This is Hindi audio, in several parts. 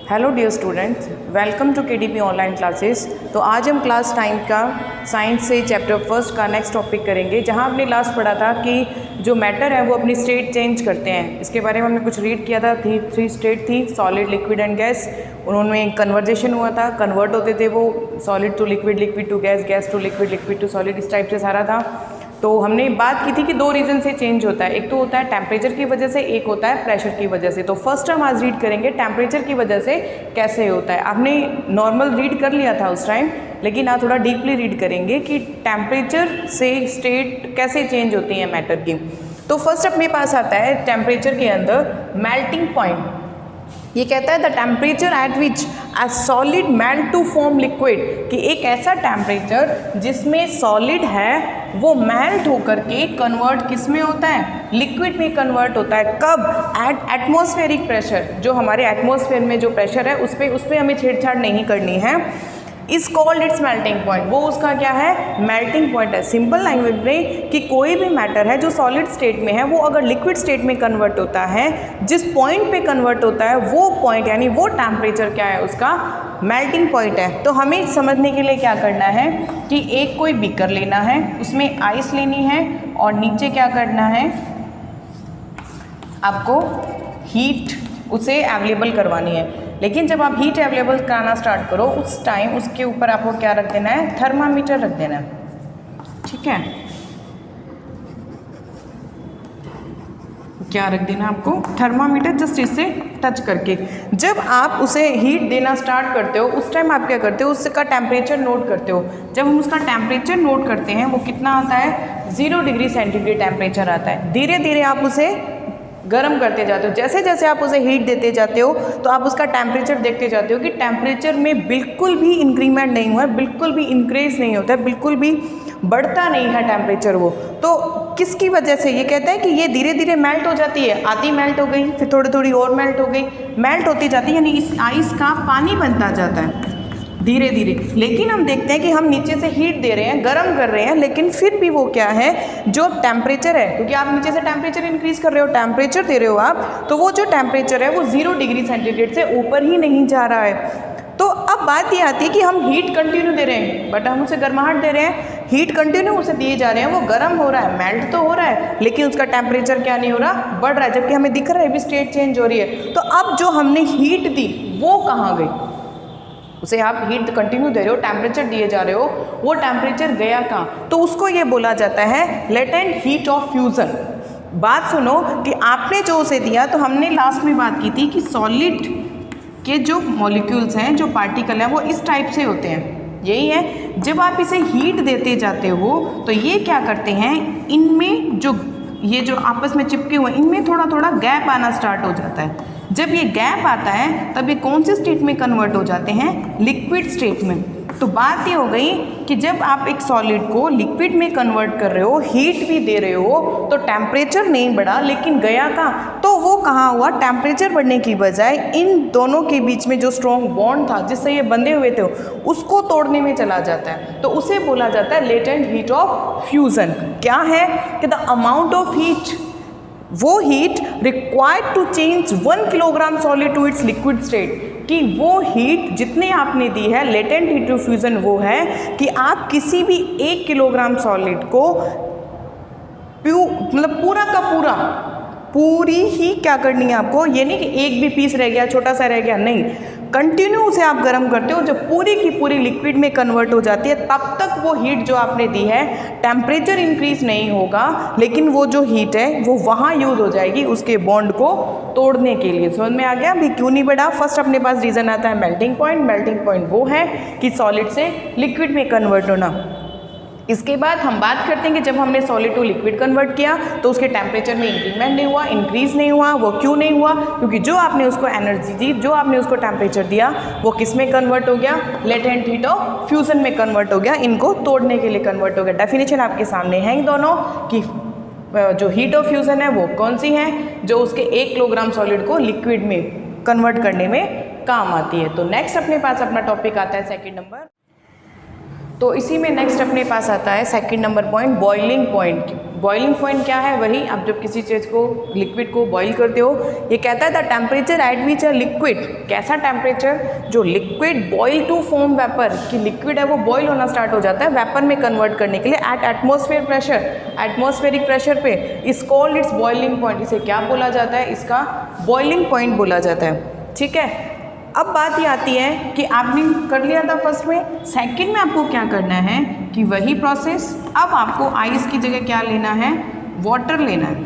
Hello dear students, welcome to KDP online classes. तो आज हम क्लास 9 का साइंस से चैप्टर फर्स्ट का नेक्स्ट टॉपिक करेंगे, जहां हमने लास्ट पढ़ा था कि जो मैटर है वो अपनी स्टेट चेंज करते हैं। इसके बारे में हमने कुछ रीड किया था। थ्री स्टेट थी, सॉलिड, लिक्विड एंड गैस। उन्होंने एक कन्वर्जेशन हुआ था, कन्वर्ट होते थे वो solid to liquid, liquid to gas, gas to liquid, liquid to solid, इस टाइप से सारा था। तो हमने बात की थी कि दो रीज़न से चेंज होता है, एक तो होता है टेम्परेचर की वजह से, एक होता है प्रेशर की वजह से। तो फर्स्ट हम आज रीड करेंगे टेम्परेचर की वजह से कैसे होता है। आपने नॉर्मल रीड कर लिया था उस टाइम, लेकिन आज थोड़ा डीपली रीड करेंगे कि टेम्परेचर से स्टेट कैसे चेंज होती है मैटर की। तो फर्स्ट अपने पास आता है टेम्परेचर के अंदर मेल्टिंग पॉइंट। ये कहता है the temperature at which a solid melt to form liquid, कि एक ऐसा टेम्परेचर जिसमें सॉलिड है वो मेल्ट होकर के कन्वर्ट किस में होता है, लिक्विड में कन्वर्ट होता है। कब? At atmospheric pressure. जो हमारे एटमॉस्फेयर में जो प्रेशर है उस पर हमें छेड़छाड़ नहीं करनी है। Is called it's melting point. वो उसका क्या है? मेल्टिंग पॉइंट है। सिंपल लैंग्वेज में कि कोई भी मैटर है जो सॉलिड स्टेट में है वो अगर लिक्विड स्टेट में कन्वर्ट होता है, जिस पॉइंट पे कन्वर्ट होता है वो पॉइंट यानी वो टेम्परेचर क्या है, उसका मेल्टिंग पॉइंट है। तो हमें समझने के लिए क्या करना है कि एक कोई बीकर लेना है, उसमें आइस लेनी है और नीचे क्या करना है, आपको हीट उसे अवेलेबल करवानी है। लेकिन जब आप हीट अवेलेबल कराना स्टार्ट करो उस टाइम उसके ऊपर आपको क्या रख देना है, थर्मामीटर रख देना है। ठीक है, क्या रख देना आपको, थर्मामीटर, जस्ट इससे टच करके। जब आप उसे हीट देना स्टार्ट करते हो उस टाइम आप क्या करते हो, उसका टेम्परेचर नोट करते हो। जब हम उसका टेम्परेचर नोट करते हैं वो कितना आता है, 0 डिग्री सेंटीग्रेड टेम्परेचर आता है। धीरे धीरे आप उसे गर्म करते जाते हो। जैसे जैसे आप उसे हीट देते जाते हो तो आप उसका टेम्परेचर देखते जाते हो कि टेम्परेचर में बिल्कुल भी इंक्रीमेंट नहीं हुआ है, बिल्कुल भी इंक्रीज नहीं होता है, बिल्कुल भी बढ़ता नहीं है टेम्परेचर वो। तो किसकी वजह से? ये कहता है कि ये धीरे धीरे मेल्ट हो जाती है। आधी मेल्ट हो गई, फिर थोड़ी थोड़ी और मेल्ट हो गई, मेल्ट होती जाती है, यानी इस आइस का पानी बनता जाता है धीरे धीरे। लेकिन हम देखते हैं कि हम नीचे से हीट दे रहे हैं, गर्म कर रहे हैं, लेकिन फिर भी वो क्या है, जो टेम्परेचर है, क्योंकि आप नीचे से टेम्परेचर इंक्रीज कर रहे हो, टेम्परेचर दे रहे हो आप, तो वो जो टेम्परेचर है वो 0 डिग्री सेंटीग्रेड से ऊपर ही नहीं जा रहा है। तो अब बात ये आती है कि हम हीट कंटिन्यू दे रहे हैं, बट हम उसे गर्माहट दे रहे हैं, हीट कंटिन्यू उसे दिए जा रहे हैं, वो गर्म हो रहा है, मेल्ट तो हो रहा है, लेकिन उसका टेम्परेचर क्या नहीं हो रहा, बढ़ रहा है, जबकि हमें दिख रहा है भी स्टेट चेंज हो रही है। तो अब जो हमने हीट दी वो कहाँ गई? उसे आप हीट कंटिन्यू दे रहे हो, टेम्परेचर दिए जा रहे हो, वो टेम्परेचर गया कहाँ? तो उसको ये बोला जाता है लेटेंट हीट ऑफ फ्यूजन। बात सुनो कि आपने जो उसे दिया, तो हमने लास्ट में बात की थी कि सॉलिड के जो मॉलिक्यूल्स हैं, जो पार्टिकल हैं, वो इस टाइप से होते हैं। यही है, जब आप इसे हीट देते जाते हो तो ये क्या करते हैं, इनमें जो ये जो आपस में चिपके हुए इनमें थोड़ा थोड़ा गैप आना स्टार्ट हो जाता है। जब ये गैप आता है तब ये कौन से स्टेट में कन्वर्ट हो जाते हैं, लिक्विड स्टेट में। तो बात ये हो गई कि जब आप एक सॉलिड को लिक्विड में कन्वर्ट कर रहे हो, हीट भी दे रहे हो, तो टेम्परेचर नहीं बढ़ा, लेकिन गया कहाँ, तो वो कहाँ हुआ, टेम्परेचर बढ़ने की बजाय इन दोनों के बीच में जो स्ट्रॉन्ग बॉन्ड था जिससे ये बंधे हुए थे उसको तोड़ने में चला जाता है। तो उसे बोला जाता है लेटेंट हीट ऑफ फ्यूजन। क्या है कि द अमाउंट ऑफ हीट, वो heat required to change 1 kilogram solid to its liquid state, कि वो हीट जितने आपने दी है, लेटेंट हीट ऑफ फ्यूजन वो है कि आप किसी भी 1 किलोग्राम सॉलिड को मतलब पूरा का पूरी ही क्या करनी है आपको, ये नहीं कि एक भी पीस रह गया, छोटा सा रह गया, नहीं, कंटिन्यू उसे आप गर्म करते हो। जब पूरी की पूरी लिक्विड में कन्वर्ट हो जाती है तब तक वो हीट जो आपने दी है, टेम्परेचर इंक्रीज नहीं होगा, लेकिन वो जो हीट है वो वहाँ यूज हो जाएगी उसके बॉन्ड को तोड़ने के लिए। समझ में आ गया अभी क्यों नहीं बढ़ा? फर्स्ट अपने पास रीजन आता है मेल्टिंग पॉइंट। मेल्टिंग पॉइंट वो है कि सॉलिड से लिक्विड में कन्वर्ट होना। इसके बाद हम बात करते हैं कि जब हमने सॉलिड टू लिक्विड कन्वर्ट किया तो उसके टेम्परेचर में इंक्रीमेंट नहीं हुआ, इंक्रीज नहीं हुआ। वो क्यों नहीं हुआ? क्योंकि जो आपने उसको एनर्जी दी, जो आपने उसको टेम्परेचर दिया, वो किस में कन्वर्ट हो गया, लेटेंट हीट ऑफ फ्यूजन में कन्वर्ट हो गया, इनको तोड़ने के लिए कन्वर्ट हो गया। डेफिनेशन आपके सामने है इन दोनों कि जो हीट ऑफ फ्यूजन है वो कौन सी है, जो उसके 1 किलोग्राम सॉलिड को लिक्विड में कन्वर्ट करने में काम आती है। तो नेक्स्ट अपने पास अपना टॉपिक आता है सेकेंड नंबर। तो इसी में नेक्स्ट अपने पास आता है second number point, boiling point. Boiling point क्या है? वही आप जब किसी चीज़ को लिक्विड को बॉईल करते हो, ये कहता है the temperature at which a liquid, कैसा टेम्परेचर? जो liquid boil to form vapour, कि लिक्विड है वो बॉईल होना स्टार्ट हो जाता है वेपर में कन्वर्ट करने के लिए at atmosphere pressure, atmospheric pressure पे, is called its boiling point. इसे क्या बोला जाता है? इसका बॉइलिंग पॉइंट बोला जाता है। ठीक है, अब बात ये आती है कि आपने कर लिया था फर्स्ट में, सेकंड में आपको क्या करना है कि वही प्रोसेस, अब आपको आइस की जगह क्या लेना है? वाटर लेना है।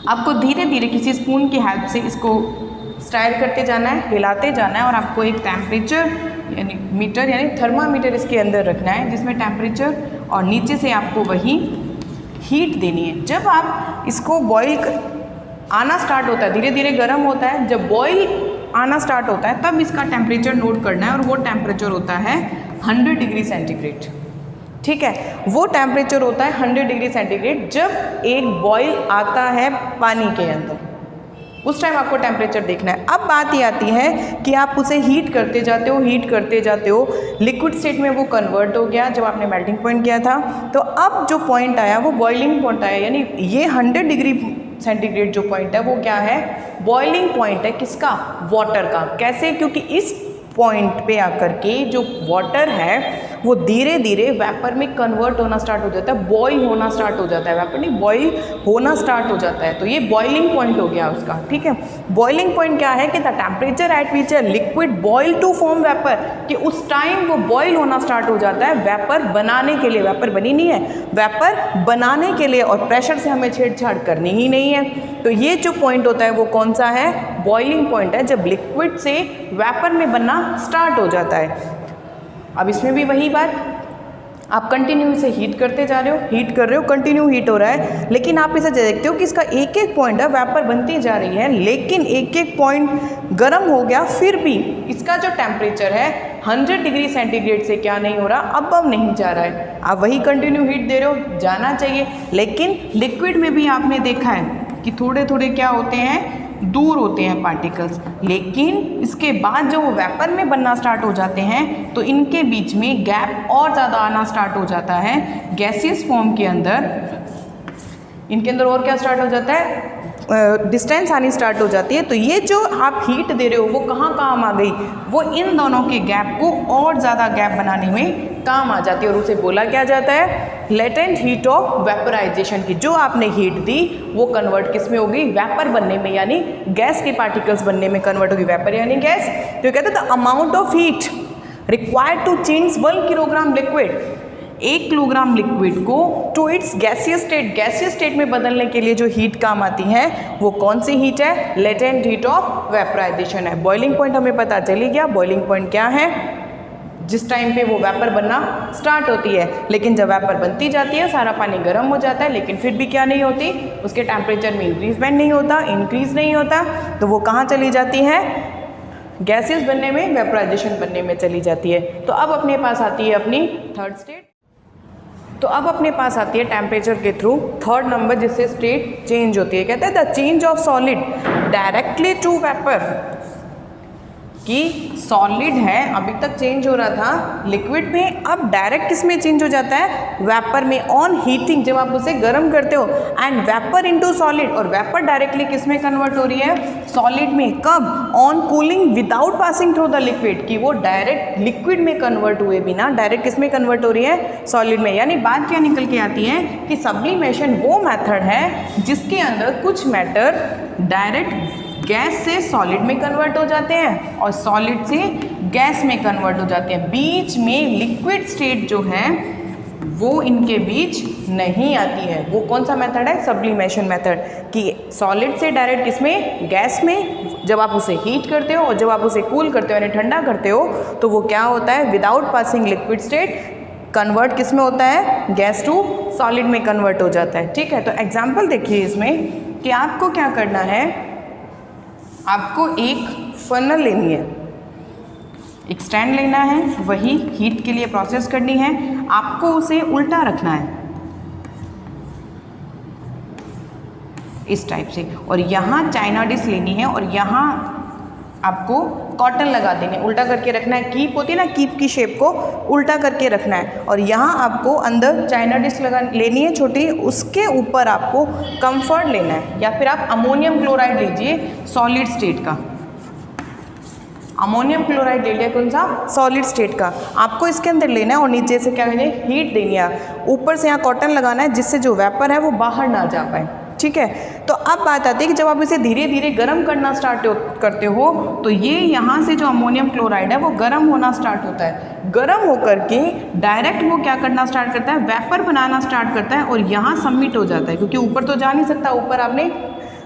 आपको धीरे धीरे किसी स्पून की हेल्प से इसको स्टायर करते जाना है, हिलाते जाना है, और आपको एक टेम्परेचर यानी मीटर यानी थर्मामीटर इसके अंदर रखना है जिसमें टेम्परेचर, और नीचे से आपको वही हीट देनी है। जब आप इसको बॉईल आना स्टार्ट होता है, धीरे धीरे गर्म होता है, जब बॉईल आना स्टार्ट होता है तब इसका टेम्परेचर नोट करना है, और वो टेम्परेचर होता है 100 डिग्री सेंटीग्रेड। ठीक है, वो टेम्परेचर होता है 100 डिग्री सेंटीग्रेड जब एक बॉईल आता है पानी के अंदर, उस टाइम आपको टेम्परेचर देखना है। अब बात ये आती है कि आप उसे हीट करते जाते हो, हीट करते जाते हो, लिक्विड स्टेट में वो कन्वर्ट हो गया जब आपने मेल्टिंग पॉइंट किया था, तो अब जो पॉइंट आया वो बॉइलिंग पॉइंट आया, यानी ये 100 डिग्री सेंटीग्रेड जो पॉइंट है वो क्या है? बॉइलिंग पॉइंट है। किसका? वाटर का। कैसे? क्योंकि इस पॉइंट पे आकर के जो वाटर है वो धीरे धीरे वेपर में कन्वर्ट होना स्टार्ट हो जाता है, बॉईल होना स्टार्ट हो जाता है, वेपर नहीं बॉईल होना स्टार्ट हो जाता है, तो ये बॉइलिंग पॉइंट हो गया उसका। ठीक है, बॉइलिंग पॉइंट क्या है कि the temperature at which a liquid boil to form vapour, कि उस टाइम वो बॉईल होना स्टार्ट हो जाता है वेपर बनाने के लिए। वेपर बनी नहीं है, वेपर बनाने के लिए, और प्रेशर से हमें छेड़छाड़ करनी ही नहीं है। तो ये जो पॉइंट होता है वो कौन सा है? बॉइलिंग पॉइंट है, जब लिक्विड से वेपर में बनना स्टार्ट हो जाता है। अब इसमें भी वही बात, आप कंटिन्यू इसे हीट करते जा रहे हो, हीट कर रहे हो, कंटिन्यू हीट हो रहा है, लेकिन आप इसे देखते हो कि इसका एक एक पॉइंट है वेपर बनती जा रही है, लेकिन एक एक पॉइंट गर्म हो गया, फिर भी इसका जो टेम्परेचर है 100 डिग्री सेंटीग्रेड से क्या नहीं हो रहा? अब नहीं जा रहा है। आप वही कंटिन्यू हीट दे रहे हो, जाना चाहिए, लेकिन लिक्विड में भी आपने देखा है कि थोड़े थोड़े क्या होते हैं? दूर होते हैं पार्टिकल्स, लेकिन इसके बाद जब वो वेपर में बनना स्टार्ट हो जाते हैं तो इनके बीच में गैप और ज़्यादा आना स्टार्ट हो जाता है गैसियस फॉर्म के अंदर। इनके अंदर और क्या स्टार्ट हो जाता है? डिस्टेंस आनी स्टार्ट हो जाती है। तो ये जो आप हीट दे रहे हो वो कहाँ काम आ गई? वो इन दोनों के गैप को और ज़्यादा गैप बनाने में काम आ जाती है, और उसे बोला क्या जाता है? लेटेंट हीट ऑफ वेपराइजेशन की। जो आपने हीट दी वो कन्वर्ट किस में होगी? वेपर बनने में, यानी गैस के पार्टिकल्स बनने में कन्वर्ट होगी। वेपर यानी गैस। तो कहते हैं the amount of heat required to change 1 kilogram liquid, 1 kilogram liquid को to its gaseous state, gaseous state में बदलने के लिए जो हीट काम आती है वो कौन सी हीट है? लेटेंट हीट ऑफ वेपराइजेशन है। बॉइलिंग पॉइंट हमें पता चली गया। बॉइलिंग पॉइंट क्या है? जिस टाइम पे वो वेपर बनना स्टार्ट होती है, लेकिन जब वेपर बनती जाती है सारा पानी गर्म हो जाता है, लेकिन फिर भी क्या नहीं होती? उसके टेम्परेचर में इंक्रीजमेंट नहीं होता, इंक्रीज नहीं होता, तो वो कहाँ चली जाती है? गैसेस बनने में, वेपराइजेशन बनने में चली जाती है। तो अब अपने पास आती है अपनी थर्ड स्टेट। तो अब अपने पास आती है टेम्परेचर के थ्रू थर्ड नंबर, जिससे स्टेट चेंज होती है। कहते हैं the change of solid directly to vapour, कि सॉलिड है अभी तक चेंज हो रहा था लिक्विड में, अब डायरेक्ट किस में चेंज हो जाता है? वेपर में। ऑन हीटिंग, जब आप उसे गर्म करते हो, एंड वेपर इनटू सॉलिड, और वेपर डायरेक्टली किस में कन्वर्ट हो रही है? सॉलिड में। कब? On cooling without passing through the liquid, कि वो डायरेक्ट लिक्विड में कन्वर्ट हुए बिना डायरेक्ट किस में कन्वर्ट हो रही है? सॉलिड में। यानी बात क्या निकल के आती है कि सब्लिमेशन वो मेथड है जिसके अंदर कुछ मैटर डायरेक्ट गैस से सॉलिड में कन्वर्ट हो जाते हैं और सॉलिड से गैस में कन्वर्ट हो जाते हैं। बीच में लिक्विड स्टेट जो है वो इनके बीच नहीं आती है। वो कौन सा मेथड है? सब्लिमेशन मेथड, कि सॉलिड से डायरेक्ट किसमें? गैस में। जब आप उसे हीट करते हो और जब आप उसे कूल करते हो यानी ठंडा करते हो, तो वो क्या होता है? Without passing liquid state convert किस में होता है? गैस टू सॉलिड में कन्वर्ट हो जाता है। ठीक है, तो एग्जाम्पल देखिए इसमें कि आपको क्या करना है, आपको एक फनल लेनी है, एक स्टैंड लेना है, वही हीट के लिए प्रोसेस करनी है, आपको उसे उल्टा रखना है इस टाइप से, और यहाँ चाइना डिश लेनी है और यहाँ आपको कॉटन लगा देंगे, उल्टा करके रखना है, कीप होती है ना, कीप की शेप को उल्टा करके रखना है। और यहाँ आपको अंदर चाइना डिश लगा लेनी है छोटी, उसके ऊपर आपको कंफर्ट लेना है, या फिर आप अमोनियम क्लोराइड लीजिए सॉलिड स्टेट का। अमोनियम क्लोराइड ले लिया, कौन सा, सॉलिड स्टेट का। आपको इसके अंदर लेना है और नीचे से क्या करना है, हीट देनी है, ऊपर से यहाँ कॉटन लगाना है जिससे जो वेपर है वो बाहर ना जा पाए। ठीक है, तो अब बात आती है कि जब आप इसे धीरे धीरे गर्म करना स्टार्ट करते हो तो ये यहाँ से जो अमोनियम क्लोराइड है वो गर्म होना स्टार्ट होता है। गर्म होकर के डायरेक्ट वो क्या करना स्टार्ट करता है, वेपर बनाना स्टार्ट करता है और यहाँ सबमिट हो जाता है, क्योंकि ऊपर तो जा नहीं सकता, ऊपर आपने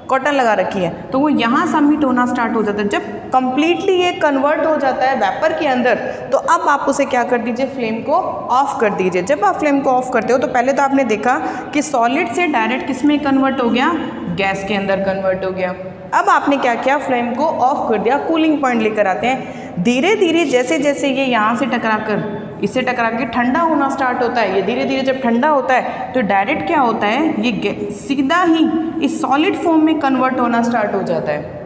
कॉटन लगा रखी है, तो वो यहाँ सबमिट होना स्टार्ट हो जाता है। जब कंप्लीटली ये कन्वर्ट हो जाता है वेपर के अंदर, तो अब आप उसे क्या कर दीजिए, फ्लेम को ऑफ कर दीजिए। जब आप फ्लेम को ऑफ करते हो तो पहले तो आपने देखा कि सॉलिड से डायरेक्ट किस में कन्वर्ट हो गया, गैस के अंदर कन्वर्ट हो गया। अब आपने क्या किया, फ्लेम को ऑफ कर दिया, कूलिंग पॉइंट लेकर आते हैं। धीरे धीरे जैसे जैसे ये यहाँ से टकरा कर इससे टकरा के ठंडा होना स्टार्ट होता है, ये धीरे धीरे जब ठंडा होता है तो डायरेक्ट क्या होता है, ये सीधा ही इस सॉलिड फॉर्म में कन्वर्ट होना स्टार्ट हो जाता है।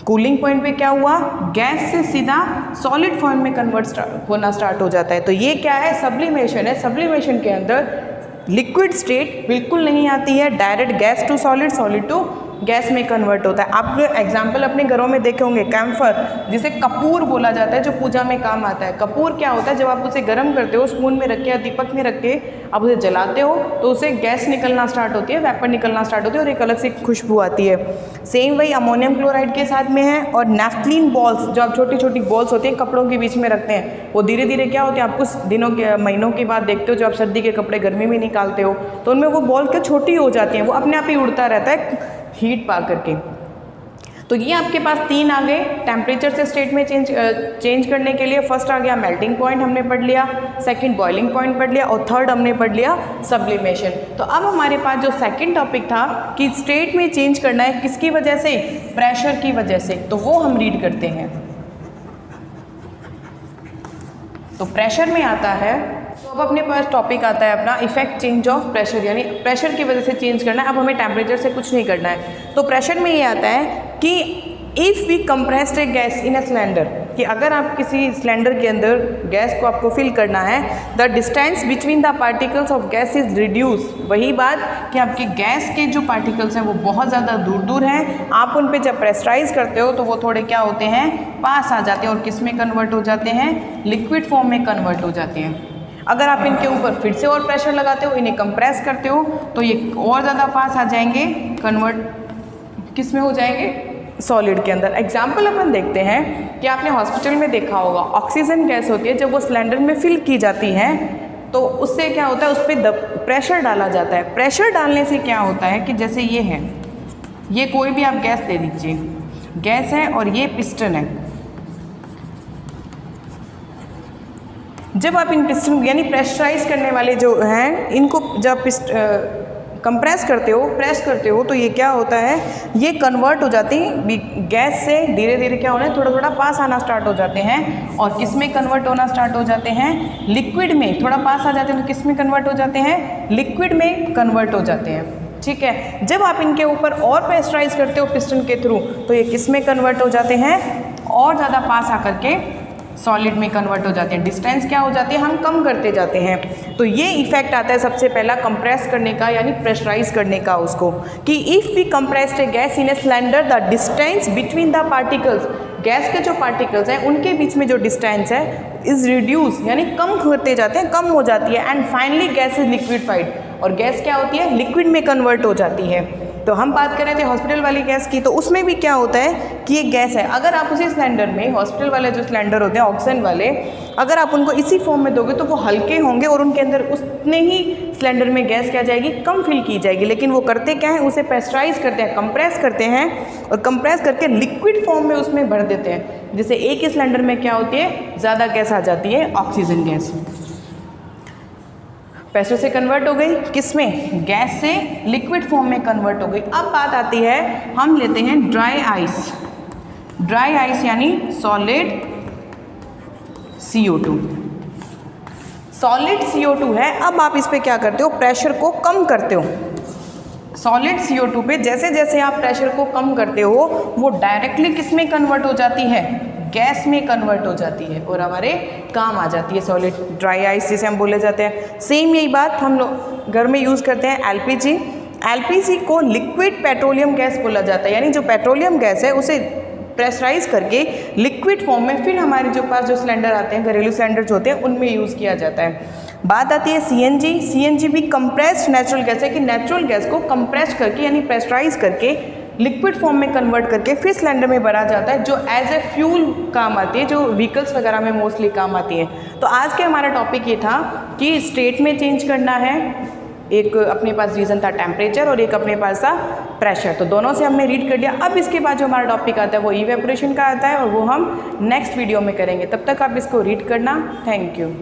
कूलिंग पॉइंट पे क्या हुआ, गैस से सीधा सॉलिड फॉर्म में कन्वर्ट होना स्टार्ट हो जाता है। तो ये क्या है, सब्लिमेशन है। सब्लिमेशन के अंदर लिक्विड स्टेट बिल्कुल नहीं आती है, direct gas to solid, solid to gas में कन्वर्ट होता है। आप एग्जाम्पल अपने घरों में देखे होंगे, कैम्फर जिसे कपूर बोला जाता है, जो पूजा में काम आता है। कपूर क्या होता है, जब आप उसे गर्म करते हो, स्पून में रख के या दीपक में रख के आप उसे जलाते हो तो उसे गैस निकलना स्टार्ट होती है, वेपर निकलना स्टार्ट होती है और एक अलग सी खुशबू आती है। सेम वही अमोनियम क्लोराइड के साथ में है। और नैफ्थलीन बॉल्स, जो आप छोटी छोटी बॉल्स होती हैं कपड़ों के बीच में रखते हैं, वो धीरे धीरे क्या होती है, आप कुछ दिनों के महीनों के बाद देखते हो, जो आप सर्दी के कपड़े गर्मी में निकालते हो तो उनमें वो बॉल क्या छोटी हो जाती हैं, वो अपने आप ही उड़ता रहता है हीट पा करके। तो ये आपके पास तीन आ गए टेम्परेचर से स्टेट में चेंज करने के लिए। फर्स्ट आ गया मेल्टिंग पॉइंट, हमने पढ़ लिया। सेकंड बॉइलिंग पॉइंट पढ़ लिया और थर्ड हमने पढ़ लिया सब्लिमेशन। तो अब हमारे पास जो सेकंड टॉपिक था कि स्टेट में चेंज करना है किसकी वजह से, प्रेशर की वजह से, तो वो हम रीड करते हैं। तो प्रेशर में आता है, तो अब अपने पास टॉपिक आता है अपना इफेक्ट चेंज ऑफ प्रेशर, यानी प्रेशर की वजह से चेंज करना है। अब हमें टेम्परेचर से कुछ नहीं करना है। तो प्रेशर में ये आता है कि if we compressed a gas in a cylinder, कि अगर आप किसी सिलेंडर के अंदर गैस को आपको फिल करना है, the distance between the particles of gas is reduce. वही बात कि आपके गैस के जो पार्टिकल्स हैं वो बहुत ज़्यादा दूर दूर हैं, आप उन पे जब प्रेशराइज करते हो तो वो थोड़े क्या होते हैं, पास आ जाते हैं और किस में कन्वर्ट हो जाते हैं, लिक्विड फॉर्म में कन्वर्ट हो जाते हैं। अगर आप इनके ऊपर फिर से और प्रेशर लगाते हो, इन्हें कंप्रेस करते हो, तो ये और ज़्यादा पास आ जाएंगे, कन्वर्ट किस में हो जाएंगे, सॉलिड के अंदर। एग्जाम्पल अपन देखते हैं कि आपने हॉस्पिटल में देखा होगा, ऑक्सीजन गैस होती है, जब वो सिलेंडर में फिल की जाती है तो उससे क्या होता है, उस पर प्रेशर डाला जाता है। प्रेशर डालने से क्या होता है कि जैसे ये है, ये कोई भी आप गैस दे दीजिए, गैस है और ये पिस्टन है। जब आप इन पिस्टन यानी प्रेशराइज करने वाले जो हैं, इनको जब कंप्रेस करते हो, प्रेस करते हो, तो ये क्या होता है, ये कन्वर्ट हो जाती हैं गैस से, धीरे धीरे क्या होना है, थोड़ा थोड़ा पास आना स्टार्ट हो जाते हैं। और किस में कन्वर्ट होना स्टार्ट हो जाते हैं, लिक्विड में। थोड़ा पास आ जाते हैं तो किस में कन्वर्ट हो जाते हैं, लिक्विड में कन्वर्ट हो जाते हैं। ठीक है, जब आप इनके ऊपर और प्रेशराइज करते हो पिस्टन के थ्रू, तो ये किस में कन्वर्ट हो जाते हैं, और ज़्यादा पास आकर के सॉलिड में कन्वर्ट हो जाते हैं। डिस्टेंस क्या हो जाती है, हम कम करते जाते हैं। तो ये इफेक्ट आता है सबसे पहला कंप्रेस करने का, यानी प्रेशराइज करने का उसको, कि if we compressed a gas in a cylinder the distance between the particles, gas के जो पार्टिकल्स हैं उनके बीच में जो डिस्टेंस है इज रिड्यूस, यानी कम करते जाते हैं, कम हो जाती है। And finally gas is liquefied, और गैस क्या होती है, लिक्विड में कन्वर्ट हो जाती है। तो हम बात कर रहे थे हॉस्पिटल वाली गैस की, तो उसमें भी क्या होता है कि ये गैस है, अगर आप उसी सिलेंडर में, हॉस्पिटल वाले जो सिलेंडर होते हैं ऑक्सीजन वाले, अगर आप उनको इसी फॉर्म में दोगे तो वो हल्के होंगे और उनके अंदर उतने ही सिलेंडर में गैस क्या जाएगी, कम फिल की जाएगी। लेकिन वो करते क्या है, उसे प्रेशराइज करते हैं, कंप्रेस करते हैं, और कंप्रेस करके लिक्विड फॉर्म में उसमें भर देते हैं। जैसे एक ही सिलेंडर में क्या होती है, ज़्यादा गैस आ जाती है, ऑक्सीजन गैस प्रेशर से कन्वर्ट हो गई, किस में, गैस से लिक्विड फॉर्म में कन्वर्ट हो गई। अब बात आती है, हम लेते हैं ड्राई आइस। ड्राई आइस यानी सॉलिड CO2। सॉलिड CO2 है। अब आप इस पे क्या करते हो, प्रेशर को कम करते हो। सॉलिड CO2 पे जैसे जैसे आप प्रेशर को कम करते हो वो डायरेक्टली किस में कन्वर्ट हो जाती है, गैस में कन्वर्ट हो जाती है और हमारे काम आ जाती है, सॉलिड ड्राई आइस जिसे हम बोले जाते हैं। सेम यही बात हम लोग घर में यूज़ करते हैं LPG। LPG को लिक्विड पेट्रोलियम गैस बोला जाता है, यानी जो पेट्रोलियम गैस है उसे प्रेशराइज करके लिक्विड फॉर्म में फिर हमारे जो पास जो सिलेंडर आते हैं, घरेलू सिलेंडर जो होते हैं, उनमें यूज़ किया जाता है। बात आती है CNG। CNG भी कंप्रेस्ड नेचुरल गैस है कि नेचुरल गैस को कंप्रेस करके यानी प्रेशराइज करके लिक्विड फॉर्म में कन्वर्ट करके फिर सिलेंडर में भरा जाता है, जो एज ए फ्यूल काम आती है, जो व्हीकल्स वगैरह में मोस्टली काम आती है। तो आज के हमारा टॉपिक ये था कि स्टेट में चेंज करना है, एक अपने पास रीज़न था टेम्परेचर और एक अपने पास था प्रेशर, तो दोनों से हमने रीड कर लिया। अब इसके बाद जो हमारा टॉपिक आता है वो इवेपोरेशन का आता है और वो हम नेक्स्ट वीडियो में करेंगे। तब तक आप इसको रीड करना। Thank you.